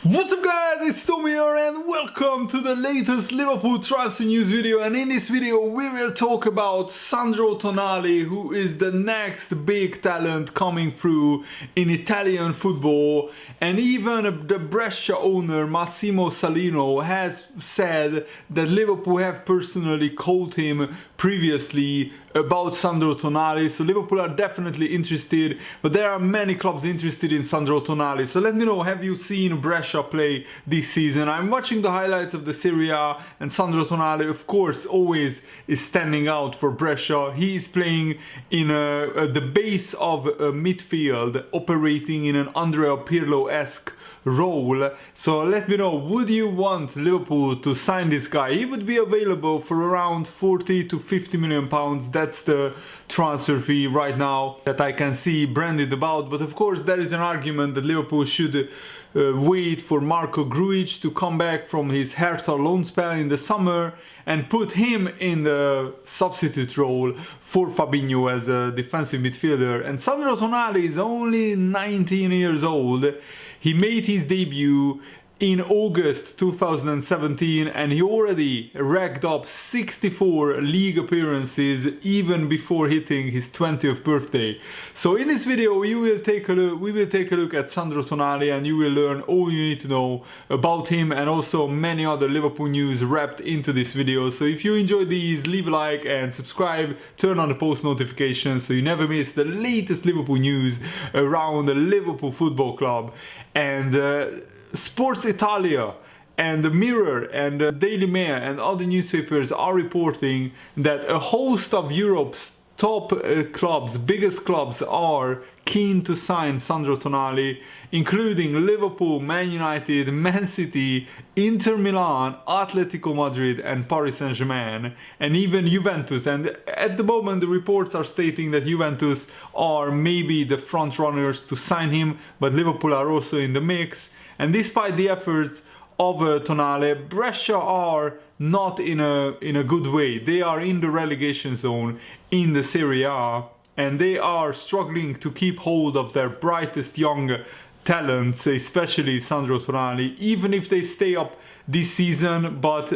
What's up guys, it's Tommy here and welcome to the latest Liverpool transfer news video, and in this video we will talk about Sandro Tonali, who is the next big talent coming through in Italian football. And even the Brescia owner Massimo Salino has said that Liverpool have personally called him previously about Sandro Tonali, so Liverpool are definitely interested, but there are many clubs interested in Sandro Tonali. So let me know, have you seen Brescia play this season? I'm watching the highlights of the Serie A, and Sandro Tonali of course always is standing out for Brescia. He is playing in the base of a midfield, operating in an Andrea Pirlo-esque role. So let me know, would you want Liverpool to sign this guy? He would be available for around 40 to 50 million pounds. That's the transfer fee right now that I can see branded about. But of course there is an argument that Liverpool should wait for Marco Grujic to come back from his Hertha loan spell in the summer and put him in the substitute role for Fabinho as a defensive midfielder. And Sandro Tonali is only 19 years old. He made his debut in August 2017 and he already racked up 64 league appearances even before hitting his 20th birthday. So in this video we will take a look at Sandro Tonali, and you will learn all you need to know about him and also many other Liverpool news wrapped into this video. So if you enjoyed these, leave a like and subscribe, turn on the post notifications so you never miss the latest Liverpool news around the Liverpool Football Club. And Sports Italia and the Mirror and the Daily Mail and other newspapers are reporting that a host of Europe's top clubs, biggest clubs, are keen to sign Sandro Tonali, including Liverpool, Man United, Man City, Inter Milan, Atletico Madrid and Paris Saint-Germain, and even Juventus. And at the moment the reports are stating that Juventus are maybe the front runners to sign him, but Liverpool are also in the mix. And despite the efforts of Tonali, Brescia are not in a good way. They are in the relegation zone in the Serie A, and they are struggling to keep hold of their brightest young talents, especially Sandro Tonali, even if they stay up this season. But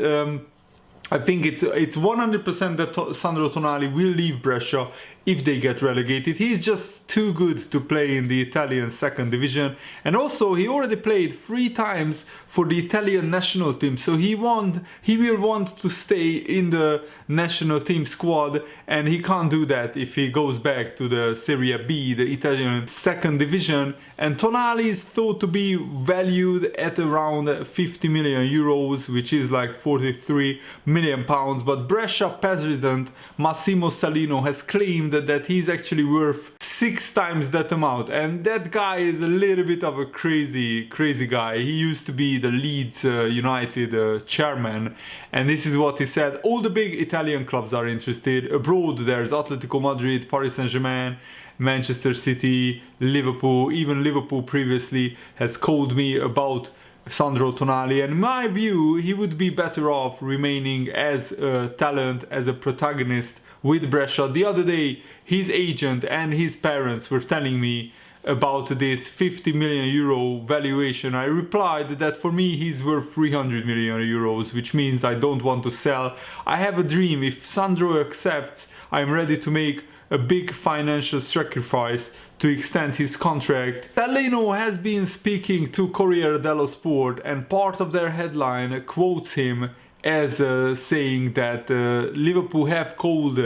I think it's 100% that Sandro Tonali will leave Brescia if they get relegated. He's just too good to play in the Italian second division, and also he already played 3 times for the Italian national team, so he will want to stay in the national team squad, and he can't do that if he goes back to the Serie B, the Italian second division. And Tonali is thought to be valued at around 50 million euros, which is like 43 million pounds. But Brescia president Massimo Salino has claimed that he's actually worth 6 times that amount, and that guy is a little bit of a crazy guy. He used to be the Leeds United chairman, and this is what he said: all the big Italian clubs are interested. Abroad there's Atletico Madrid, Paris Saint-Germain, Manchester City, Liverpool. Even Liverpool previously has called me about Sandro Tonali, and in my view he would be better off remaining as a talent, as a protagonist with Brescia. The other day his agent and his parents were telling me about this 50 million euro valuation. I replied that for me he's worth 300 million euros, which means I don't want to sell. I have a dream. If Sandro accepts, I'm ready to make a big financial sacrifice to extend his contract. Salino has been speaking to Corriere dello Sport, and part of their headline quotes him as saying that Liverpool have called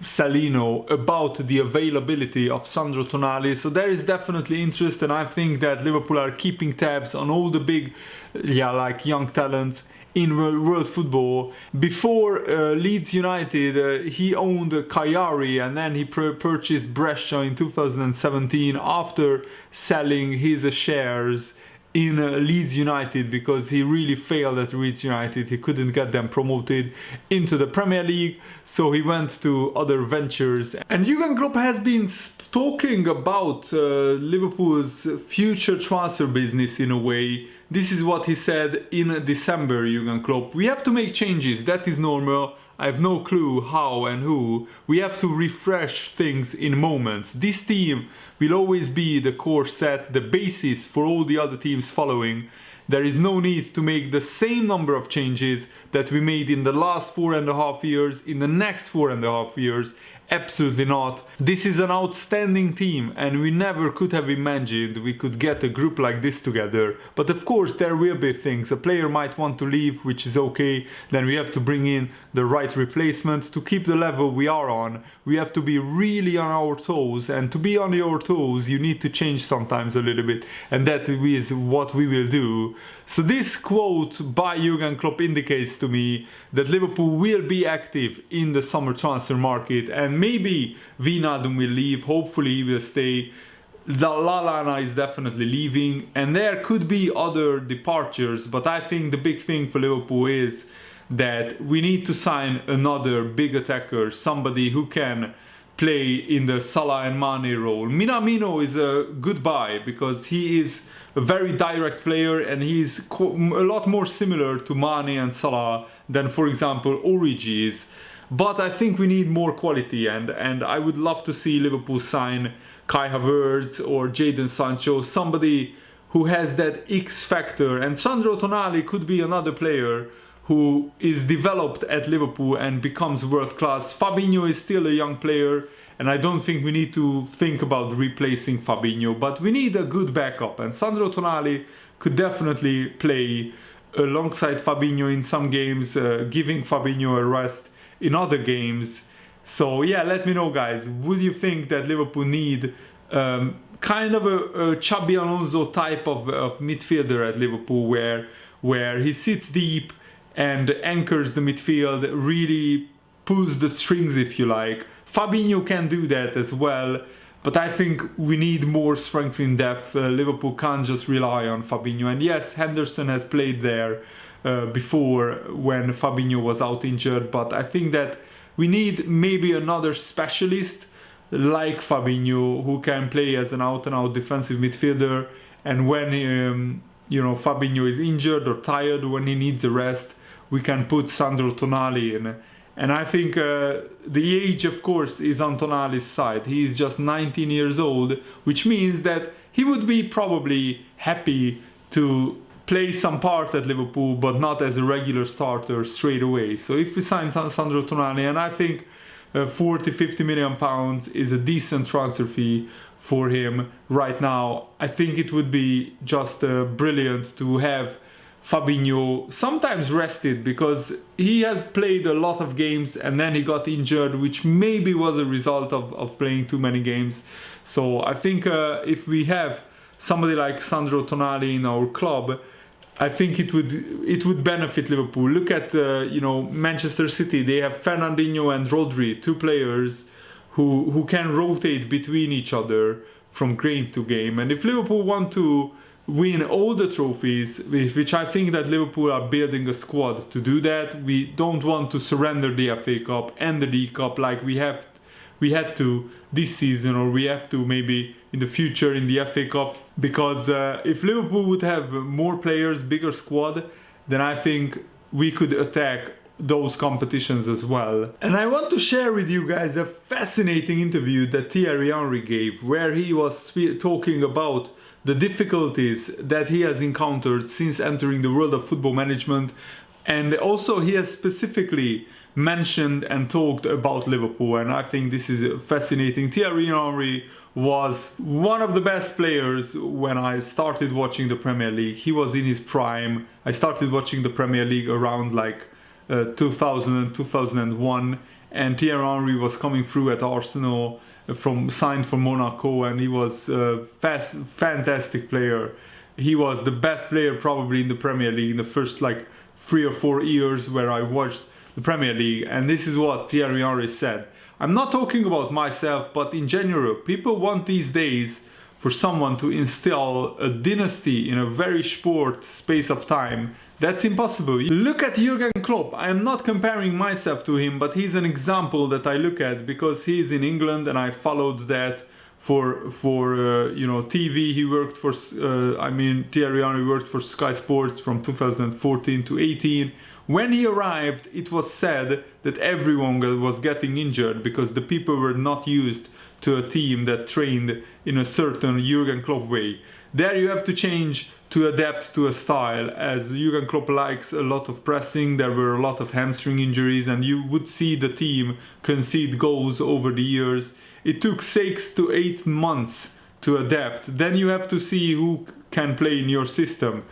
Salino about the availability of Sandro Tonali. So there is definitely interest, and I think that Liverpool are keeping tabs on all the big like young talents in world football. Before Leeds United, he owned Cagliari, and then he purchased Brescia in 2017 after selling his shares in Leeds United because he really failed at Leeds United. He couldn't get them promoted into the Premier League, so he went to other ventures. And Jurgen Klopp has been talking about Liverpool's future transfer business in a way. This is what he said in December, Jurgen Klopp: "We have to make changes, that is normal. I have no clue how and who. We have to refresh things in moments. This team will always be the core set, the basis for all the other teams following. There is no need to make the same number of changes that we made in the last 4.5 years, in the next 4.5 years. Absolutely not. This is an outstanding team and we never could have imagined we could get a group like this together. But of course there will be things. A player might want to leave, which is okay. Then we have to bring in the right replacement to keep the level we are on. We have to be really on our toes, and to be on your toes you need to change sometimes a little bit, and that is what we will do. So this quote by Jurgen Klopp indicates to me that Liverpool will be active in the summer transfer market, and maybe Wijnaldum will leave, hopefully he will stay. Lallana is definitely leaving, and there could be other departures, but I think the big thing for Liverpool is that we need to sign another big attacker, somebody who can play in the Salah and Mane role. Minamino is a good buy because he is a very direct player and he's a lot more similar to Mane and Salah than, for example, Origi is. But I think we need more quality, and I would love to see Liverpool sign Kai Havertz or Jadon Sancho, somebody who has that X factor. And Sandro Tonali could be another player who is developed at Liverpool and becomes world class. Fabinho is still a young player, and I don't think we need to think about replacing Fabinho, but we need a good backup, and Sandro Tonali could definitely play alongside Fabinho in some games, giving Fabinho a rest in other games. So yeah, let me know guys, would you think that Liverpool need kind of a Xabi Alonso type of midfielder at Liverpool, where he sits deep and anchors the midfield, really pulls the strings if you like? Fabinho can do that as well, but I think we need more strength in depth. Liverpool can't just rely on Fabinho. And yes, Henderson has played there before when Fabinho was out injured, but I think that we need maybe another specialist like Fabinho who can play as an out-and-out defensive midfielder, and when Fabinho is injured or tired, when he needs a rest, we can put Sandro Tonali in. And I think the age, of course, is on Tonali's side. He is just 19 years old, which means that he would be probably happy to play some part at Liverpool, but not as a regular starter straight away. So if we sign Sandro Tonali, and I think 40-50 million pounds is a decent transfer fee for him right now, I think it would be just brilliant to have Fabinho sometimes rested, because he has played a lot of games and then he got injured, which maybe was a result of playing too many games. So I think if we have somebody like Sandro Tonali in our club, I think it would benefit Liverpool. Look at Manchester City. They have Fernandinho and Rodri, two players who can rotate between each other from game to game. And if Liverpool want to win all the trophies, which I think that Liverpool are building a squad to do that, we don't want to surrender the FA Cup and the League Cup like we had to this season, or we have to maybe in the future in the FA Cup, because if Liverpool would have more players, bigger squad, then I think we could attack those competitions as well. And I want to share with you guys a fascinating interview that Thierry Henry gave, where he was talking about the difficulties that he has encountered since entering the world of football management, and also he has specifically mentioned and talked about Liverpool, and I think this is fascinating. Thierry Henry was one of the best players when I started watching the Premier League. He was in his prime. I started watching the Premier League around like 2000, 2001, and Thierry Henry was coming through at Arsenal, signed for Monaco, and he was a fantastic player. He was the best player probably in the Premier League in the first like 3 or 4 years where I watched the Premier League. And this is what Thierry Henry said. I'm not talking about myself, but in general, people want these days for someone to install a dynasty in a very short space of time. That's impossible. Look at Jurgen Klopp. I am not comparing myself to him, but he's an example that I look at because he's in England and I followed that for TV. He worked for Thierry Henry worked for Sky Sports from 2014 to 18, When he arrived, it was said that everyone was getting injured because the people were not used to a team that trained in a certain Jurgen Klopp way. There you have to change to adapt to a style, as Jurgen Klopp likes a lot of pressing. There were a lot of hamstring injuries, and you would see the team concede goals over the years. It took 6 to 8 months to adapt. Then you have to see who can play in your system.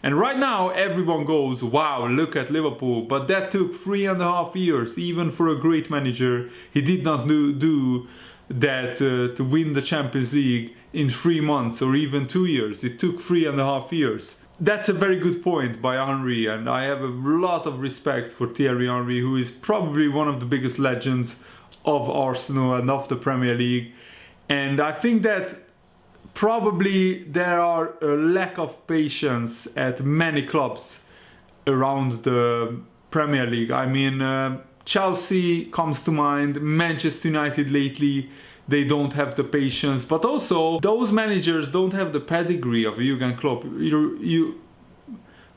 And right now everyone goes, wow, look at Liverpool. But that took 3.5 years, even for a great manager. He did not do that to win the Champions League in 3 months or even 2 years. It took 3.5 years. That's a very good point by Henry, and I have a lot of respect for Thierry Henry, who is probably one of the biggest legends of Arsenal and of the Premier League. And I think that probably there are a lack of patience at many clubs around the Premier League. I mean, Chelsea comes to mind, Manchester United lately, they don't have the patience, but also those managers don't have the pedigree of Jurgen Klopp.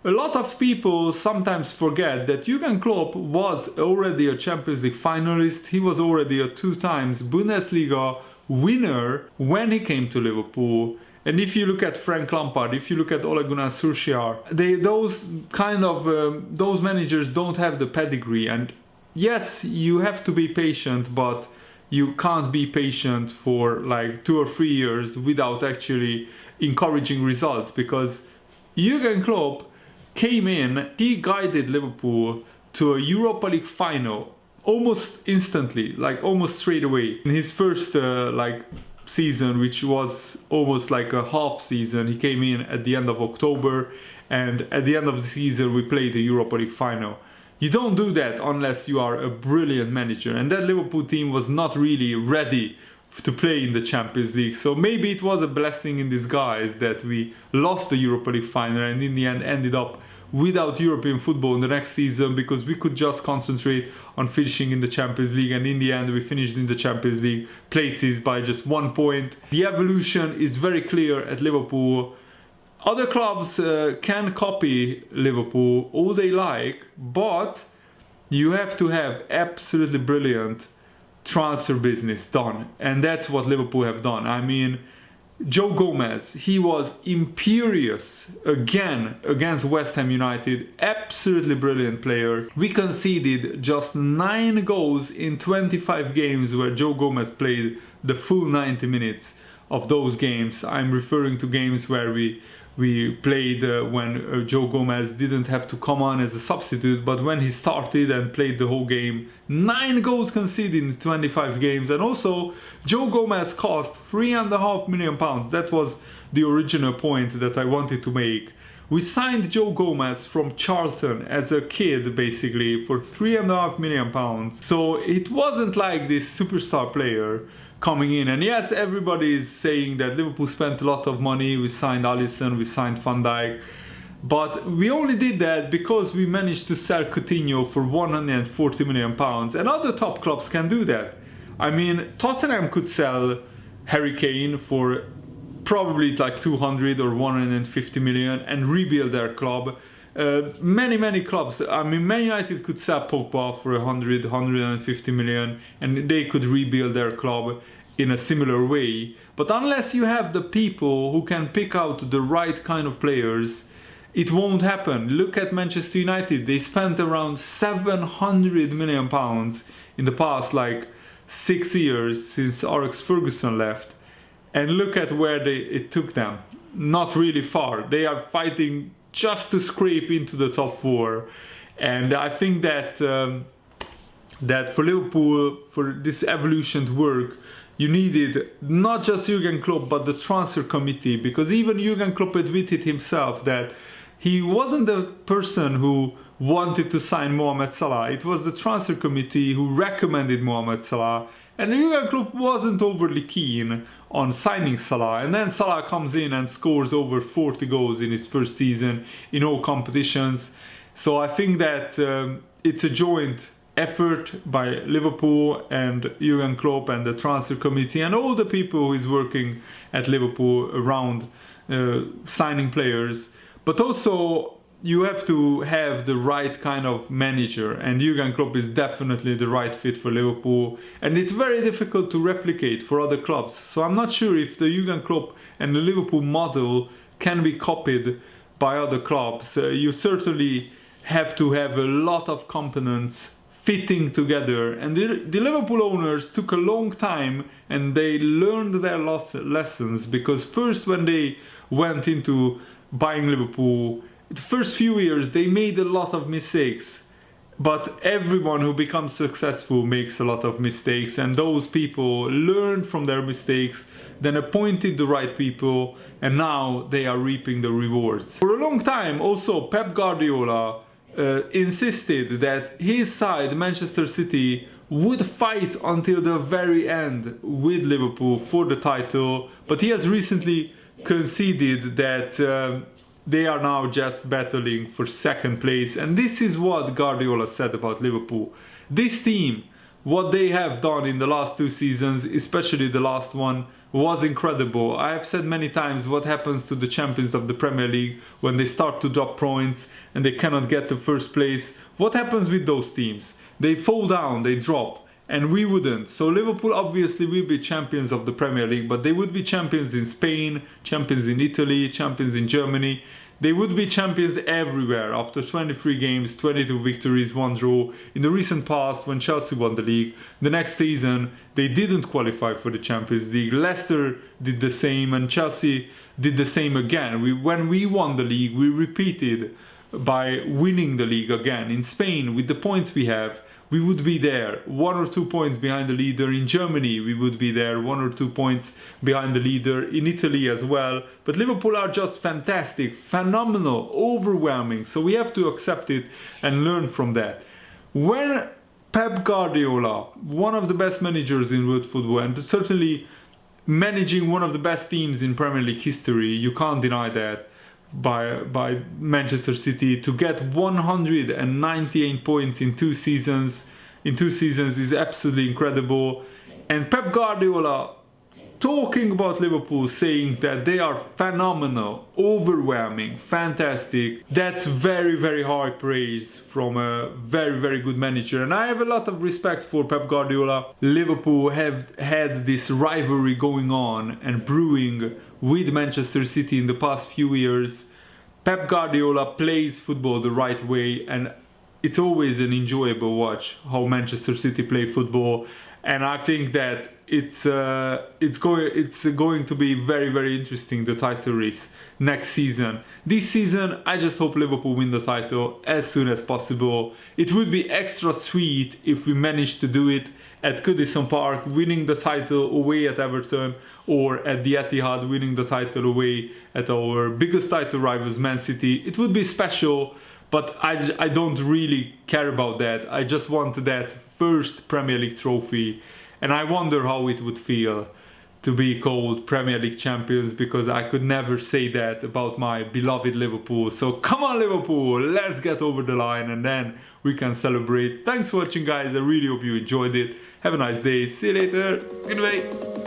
A lot of people sometimes forget that Jurgen Klopp was already a Champions League finalist. He was already a 2 times Bundesliga winner when he came to Liverpool. And if you look at Frank Lampard, if you look at Ole Gunnar Solskjaer, those managers don't have the pedigree. And yes, you have to be patient, but you can't be patient for like 2 or 3 years without actually encouraging results, because Jurgen Klopp came in, he guided Liverpool to a Europa League final almost instantly, like almost straight away. In his first season, which was almost like a half season, he came in at the end of October, and at the end of the season we played the Europa League final. You don't do that unless you are a brilliant manager, and that Liverpool team was not really ready to play in the Champions League. So maybe it was a blessing in disguise that we lost the Europa League final and in the end ended up without European football in the next season, because we could just concentrate on finishing in the Champions League, and in the end we finished in the Champions League places by just 1 point. The evolution is very clear at Liverpool. Other clubs can copy Liverpool all they like, but you have to have absolutely brilliant transfer business done, and that's what Liverpool have done. I mean, Joe Gomez, he was imperious again against West Ham United, absolutely brilliant player. We conceded just 9 goals in 25 games where Joe Gomez played the full 90 minutes of those games. I'm referring to games where we played when Joe Gomez didn't have to come on as a substitute, but when he started and played the whole game. 9 goals conceded in 25 games, and also Joe Gomez cost £3.5 million. That was the original point that I wanted to make. We signed Joe Gomez from Charlton as a kid, basically, for £3.5 million. So it wasn't like this superstar player coming in. And yes, everybody is saying that Liverpool spent a lot of money. We signed Alisson, we signed Van Dijk, but we only did that because we managed to sell Coutinho for £140 million, and other top clubs can do that. I mean, Tottenham could sell Harry Kane for probably like 200 or 150 million and rebuild their club. Many clubs, I mean, Man United could sell Pogba for 100, 150 million, and they could rebuild their club in a similar way. But unless you have the people who can pick out the right kind of players, it won't happen. Look at Manchester United. They spent around £700 million in the past like 6 years since Alex Ferguson left, and look at where it took them. Not really far. They are fighting just to scrape into the top 4. And I think that that for Liverpool, for this evolution to work, you needed not just Jurgen Klopp but the transfer committee, because even Jurgen Klopp admitted himself that he wasn't the person who wanted to sign Mohamed Salah. It was the transfer committee who recommended Mohamed Salah, and Jurgen Klopp wasn't overly keen on signing Salah. And then Salah comes in and scores over 40 goals in his first season in all competitions. So I think that it's a joint effort by Liverpool and Jurgen Klopp and the transfer committee and all the people who is working at Liverpool around signing players. But also you have to have the right kind of manager, and Jurgen Klopp is definitely the right fit for Liverpool, and it's very difficult to replicate for other clubs. So I'm not sure if the Jurgen Klopp and the Liverpool model can be copied by other clubs. You certainly have to have a lot of components fitting together, and the Liverpool owners took a long time and they learned their lessons, because first when they went into buying Liverpool, the first few years they made a lot of mistakes, but everyone who becomes successful makes a lot of mistakes, and those people learned from their mistakes, then appointed the right people, and now they are reaping the rewards. For a long time also Pep Guardiola insisted that his side, Manchester City, would fight until the very end with Liverpool for the title, but he has recently conceded that they are now just battling for second place. And this is what Guardiola said about Liverpool. This team, what they have done in the last 2 seasons, especially the last one, was incredible. I have said many times what happens to the champions of the Premier League when they start to drop points and they cannot get to first place. What happens with those teams? They fall down, they drop, and we wouldn't. So Liverpool obviously will be champions of the Premier League, but they would be champions in Spain, champions in Italy, champions in Germany. They would be champions everywhere after 23 games, 22 victories, 1 draw. In the recent past, when Chelsea won the league, the next season they didn't qualify for the Champions League. Leicester did the same, and Chelsea did the same again. When we won the league, we repeated by winning the league again. In Spain, with the points we have, we would be there 1 or 2 points behind the leader. In Germany, we would be there 1 or 2 points behind the leader. In Italy as well. But Liverpool are just fantastic, phenomenal, overwhelming. So we have to accept it and learn from that. When Pep Guardiola, one of the best managers in world football, and certainly managing one of the best teams in Premier League history, you can't deny that, by Manchester City, to get 198 points in 2 seasons is absolutely incredible. And Pep Guardiola talking about Liverpool, saying that they are phenomenal, overwhelming, fantastic, that's very, very high praise from a very, very good manager. And I have a lot of respect for Pep Guardiola. Liverpool have had this rivalry going on and brewing with Manchester City in the past few years. Pep Guardiola plays football the right way, and it's always an enjoyable watch how Manchester City play football. And I think that it's going to be very, very interesting, the title race next season. This season, I just hope Liverpool win the title as soon as possible. It would be extra sweet if we managed to do it at Goodison Park, winning the title away at Everton, or at the Etihad, winning the title away at our biggest title rivals, Man City. It would be special, but I don't really care about that. I just want that first Premier League trophy, and I wonder how it would feel to be called Premier League champions, because I could never say that about my beloved Liverpool. So come on Liverpool, let's get over the line and then we can celebrate. Thanks for watching guys, I really hope you enjoyed it. Have a nice day, see you later, goodbye.